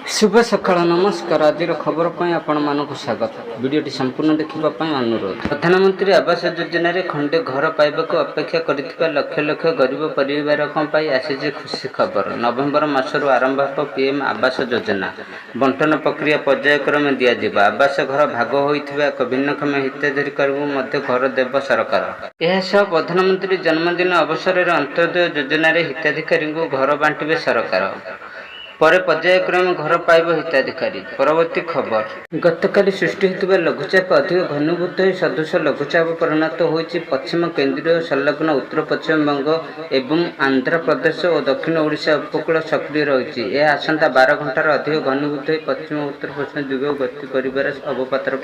शुभ सकाळ नमस्कार। आज खबर पर आपण मानक स्वागत। वीडियोटी संपूर्ण देखा अनुरोध। प्रधानमंत्री आवास योजना रे खंडे घर पाइबाक अपेक्षा करिथिबा लक्ष लक्ष गरीब परिवारक पई आसीजे खुशी खबर। नवेम्बर मासरु आरंभ हो पीएम आवास योजना बंटन प्रक्रिया पर्यायक्रमे दिया जिबा। आवास घर भाग होइथिबा एक भिन्नक्षम हिताधिकारी मध्य घर देव सरकार। यह सह प्रधानमंत्री जन्मदिन अवसर में अंत्योदय योजना रे हिताधिकारी घर बांटिबे सरकार। पर पर्यायक्रमे घर पाइब हिताधिकारी। परवर्ती खबर। गतकाली सृष्टि होता लघुचाप अधिक घनीभूत हो सदृश लघुचाप परिणत होती पश्चिम केन्द्रीय संलग्न उत्तर पश्चिम बंग एवं आंध्र प्रदेश और दक्षिण ओडिशा उपकूल सक्रिय रही। यह आसंता 12 घंटार अधिक घनीभूत हो पश्चिम उत्तर पश्चिम दिग गति कर अवपातर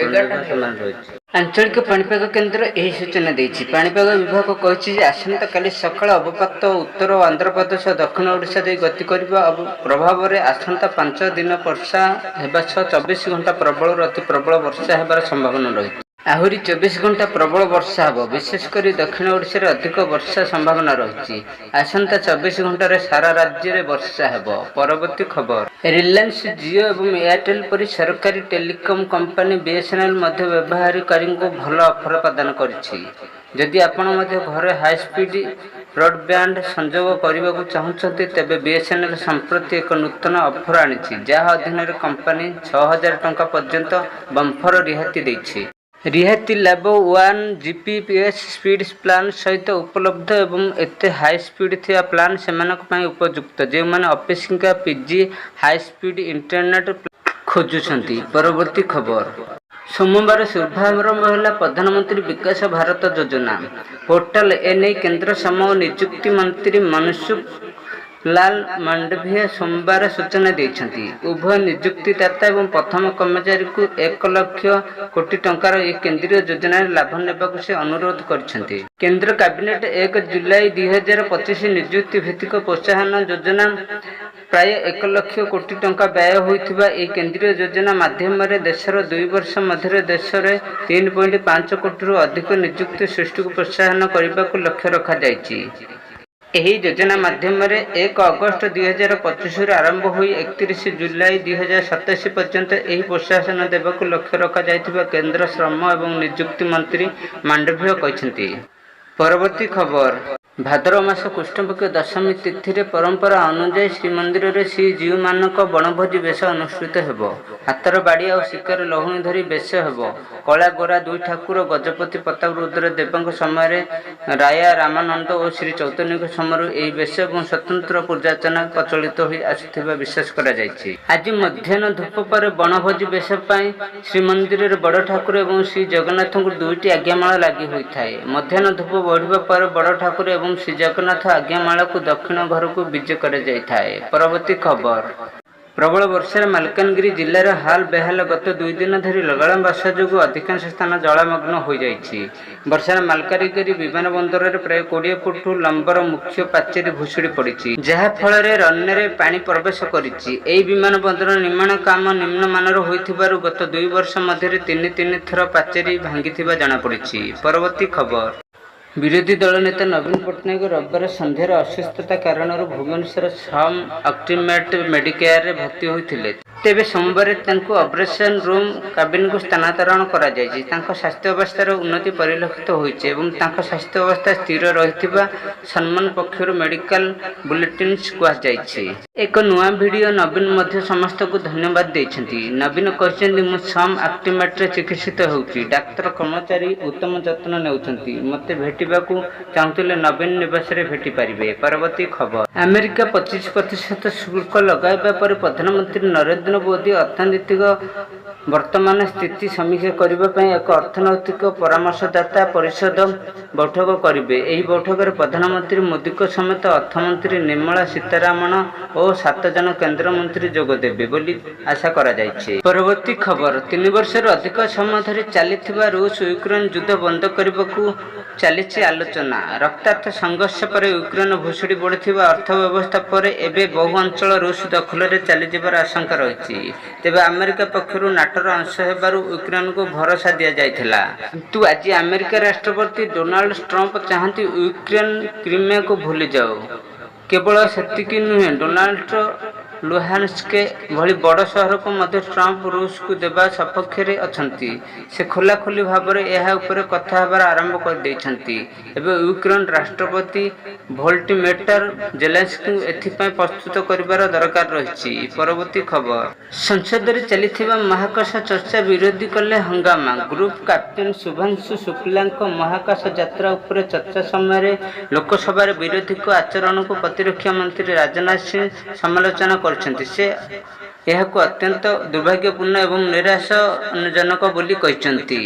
समान रही। आंचलिक पाणीपाग केन्द्र यही सूचना देती। पाणीपाग विभाग कही आसंता काली सकाळ अवपात उत्तर आंध्र प्रदेश और दक्षिण ओडिशा दे गति करने प्रभाव आसंता 5 दिन वर्षा होगा सह 24 घंटा प्रबल अति प्रबल वर्षा होबार संभावना रही। आहरी 24 घंटा प्रबल वर्षा हो विशेषकर दक्षिण ओडिशा अधिक वर्षा संभावना रही। आसंता 24 घंटे सारा राज्य में वर्षा हो। परवर्ती खबर। रिलायंस जियो और एयरटेल परी सरकारी टेलीकॉम कंपनी बीएसएनएल मध्य व्यवहारकारी को भल ऑफर प्रदान करिछि। जदि आपण घर हाई स्पीड ब्रॉडबैंड संजोग करने को चाहते तेबे बीएसएनएल संप्रति एक नूतन ऑफर आनी जहाँ अधीन कंपनी 6000 टंका पर्यंत बम्फर रिहाती देछि। रिहाती लाभ 1 जीपीएस स्पीड प्लान सहित उपलब्ध एवं एते हाई स्पीड थिया प्लान से उपयुक्त जो मैंने office PG high speed internet खोजुछंती। परवर्ती खबर। सोमवार शुभारंभ है प्रधानमंत्री विकास भारत योजना पोर्टाल। एने केंद्र श्रम और नियुक्ति मंत्री मनसुख लाल मांडविया सोमवार सूचना देछंती। उभय नियुक्तिदाता एवं प्रथम कर्मचारी को 1 लाख कोटी टंकार एक केंद्रीय योजना लाभ नेबाक से अनुरोध करछंती। केंद्र कैबिनेट 1 जुलाई 2025 नियुक्ति भित्तिक प्रोत्साहन योजना प्राय 1 लाख कोटी टंका व्यय होइथिबा ए केंद्रीय योजना माध्यम देशर 2 वर्ष मध्य देश में 3.5 कोटी अधिक नियुक्ति सृष्टि को प्रोत्साहन करने को लक्ष्य रखा जायछि। एही योजना माध्यम 1 अगस्त 2025 आरंभ हुई 31 जुलाई 2027 पर्यंत एही प्रोत्साहन देबाक लक्ष्य रखा जायथिबा केंद्र श्रम एवं नियुक्ति मंत्री मांडवीय कहछंती। परवर्ती खबर। भाद्रव मास कृष्णपक्ष दशमी तिथि रे परंपरा अनुसार श्रीमंदिर रे श्रीजीव मानक बनभोजी बेश अनुष्ठित हेबो। हातर बाड़ी और शिकार लहुणी धरी बेश हेबो। कला गोरा 2 ठाकुर गजपति प्रताप रुद्र देवଙ୍କ समय राया रामानंद और श्री चैतन्य समय यही बेश और स्वतंत्र पूजार्चना प्रचलित हो आसुथिबा विश्वास करा जायछि। आज मध्याह्न धूप पर बनभोजी बेश पई श्रीमंदिर रे बड़ ठाकुर और श्री जगन्नाथ को 2टी आज्ञामाला लागि होइथाय। मध्याह्न धूप बढ़िबा पर बड़ ठाकुर एवं श्री जगन्नाथ आज्ञामाला को दक्षिण घर को विजय कर जाए। परवर्ती खबर। प्रबल वर्षा मालकानगिरी जिलार हाल बेहाल गत 2 दिन धरी लगातार वर्षा जो अधिकांश स्थान जलमग्न हो जाइछि। वर्षा मालकानगिरी विमान बंदर में प्राय 20 फुट लंबर मुख्य पाचेरी भुशुड़ी पड़ी जहाँ फल रन्य पानी प्रवेश करिछि। एही विमान बंदर निर्माण काम निम्न मानर होइथिबारु गत 2 वर्ष मध्य 3 थर पाचेरी भांगिथिबा जଣା पड़िछि। परवर्ती खबर। विरोधी दल नेता नवीन पट्टनायक रविवार संध्यार असुस्थता कारण भुवनेश्वर सम अल्टिमेट मेडिकेयर रे भर्ती होते। तेबे सोमवार ऑपरेशन रूम कैबिन को स्थानांतरण करा जायछि। तांको स्वास्थ्य अवस्थार उन्नति परिलक्षित होइछि एवं तांको स्वास्थ्य अवस्था स्थिर रहिथिबा सम्मान पक्षर मेडिकल बुलेटिन कुआ जायछि। एक नुआ वीडियो नवीन मध्य समस्त को धन्यवाद देछंती। नवीन कहछंती मु सम अल्टिमेट रे चिकित्सित होउछि। डाक्टर कर्मचारी उत्तम जत्न नेउछंती। मते भेटिबाकू चाहुतिले नवीन निवास रे भेटि पारिबे। परवर्ती खबर। अमेरिका 25% शुल्क लगाइबा पर प्रधानमंत्री नरेंद्र मोदी अर्थनैतिक वर्तमान स्थिति समीक्षा करने एक अर्थनैतिक परामर्शदाता परिषद बैठक करेंगे। यही बैठक में प्रधानमंत्री मोदी समेत अर्थमंत्री निर्मला सीतारमण और 7 जन केंद्र मंत्री जोगदेवे बोली आशा करा जायछि। परवर्ती खबर। 3 वर्ष अधिक समय धरी चली रूस यूक्रेन युद्ध बंद करने को चली आलोचना। रक्तार्थ संघर्ष पर यूक्रेन भुशुड़ी बढ़िया अर्थव्यवस्था पर एवं बहु अंचल रूस दखल में चलीजार आशंका रही। तेबे अमेरिका पक्षर नाटोर अंश होबारु यूक्रेन को भरोसा दि जाइथिला। किंतु आज अमेरिका राष्ट्रपति डोनाल्ड ट्रंप चाहती यूक्रेन क्रीमिया को भूली जाओ। केवल सेतिकी नुहे डोनाल्ड ଲୁହାନ୍ସ୍କ ଭଳି ବଡ଼ ସହରକୁ ମଧ୍ୟ ଟ୍ରମ୍ପ ରୁଷକୁ ଦେବା ସପକ୍ଷରେ ଅଛନ୍ତି। ସେ ଖୋଲାଖୋଲି ଭାବରେ ଏହା ଉପରେ କଥା ହେବାର ଆରମ୍ଭ କରିଦେଇଛନ୍ତି। ଏବେ ୟୁକ୍ରେନ ରାଷ୍ଟ୍ରପତି ଭୋଲ୍ଟିମିର ଜେଲେନ୍ସ୍କିଙ୍କୁ ଏଥିପାଇଁ ପ୍ରସ୍ତୁତ କରିବାର ଦରକାର ରହିଛି। ପରବର୍ତ୍ତୀ ଖବର। ସଂସଦରେ ଚାଲିଥିବା ମହାକାଶ ଚର୍ଚ୍ଚା ବିରୋଧୀ କଲେ ହଙ୍ଗାମା। ଗ୍ରୁପ୍ କ୍ୟାପ୍ଟେନ ଶୁଭ୍ରାଂଶୁ ଶୁକ୍ଲାଙ୍କ ମହାକାଶ ଯାତ୍ରା ଉପରେ ଚର୍ଚ୍ଚା ସମୟରେ ଲୋକସଭାରେ ବିରୋଧୀଙ୍କ ଆଚରଣକୁ ପ୍ରତିରକ୍ଷା ମନ୍ତ୍ରୀ ରାଜନାଥ ସିଂହ ସମାଲୋଚନା କରିଛନ୍ତି। ସେ ଏହାକୁ ଅତ୍ୟନ୍ତ ଦୁର୍ଭାଗ୍ୟପୂର୍ଣ୍ଣ ଏବଂ ନିରାଶାଜନକ ବୋଲି କହିଛନ୍ତି।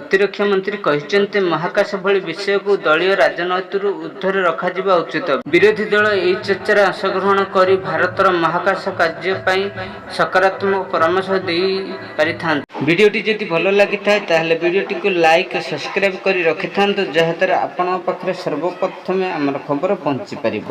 ପ୍ରତିରକ୍ଷା ମନ୍ତ୍ରୀ କହିଛନ୍ତି ମହାକାଶ ଭଳି ବିଷୟକୁ ଦଳୀୟ ରାଜନୀତିରୁ ଊର୍ଦ୍ଧ୍ୱରେ ରଖାଯିବା ଉଚିତ। ବିରୋଧୀ ଦଳ ଏହି ଚର୍ଚ୍ଚାରେ ଅଂଶଗ୍ରହଣ କରି ଭାରତର ମହାକାଶ କାର୍ଯ୍ୟ ପାଇଁ ସକାରାତ୍ମକ ପରାମର୍ଶ ଦେଇପାରିଥାନ୍ତି। ଭିଡ଼ିଓଟି ଯଦି ଭଲ ଲାଗିଥାଏ ତାହେଲେ ଭିଡ଼ିଓଟିକୁ ଲାଇକ୍ ଓ ସବସ୍କ୍ରାଇବ୍ କରି ରଖିଥାନ୍ତୁ, ଯାହାଦ୍ୱାରା ଆପଣଙ୍କ ପାଖରେ ସର୍ବପ୍ରଥମେ ଆମର ଖବର ପହଞ୍ଚି ପାରିବ।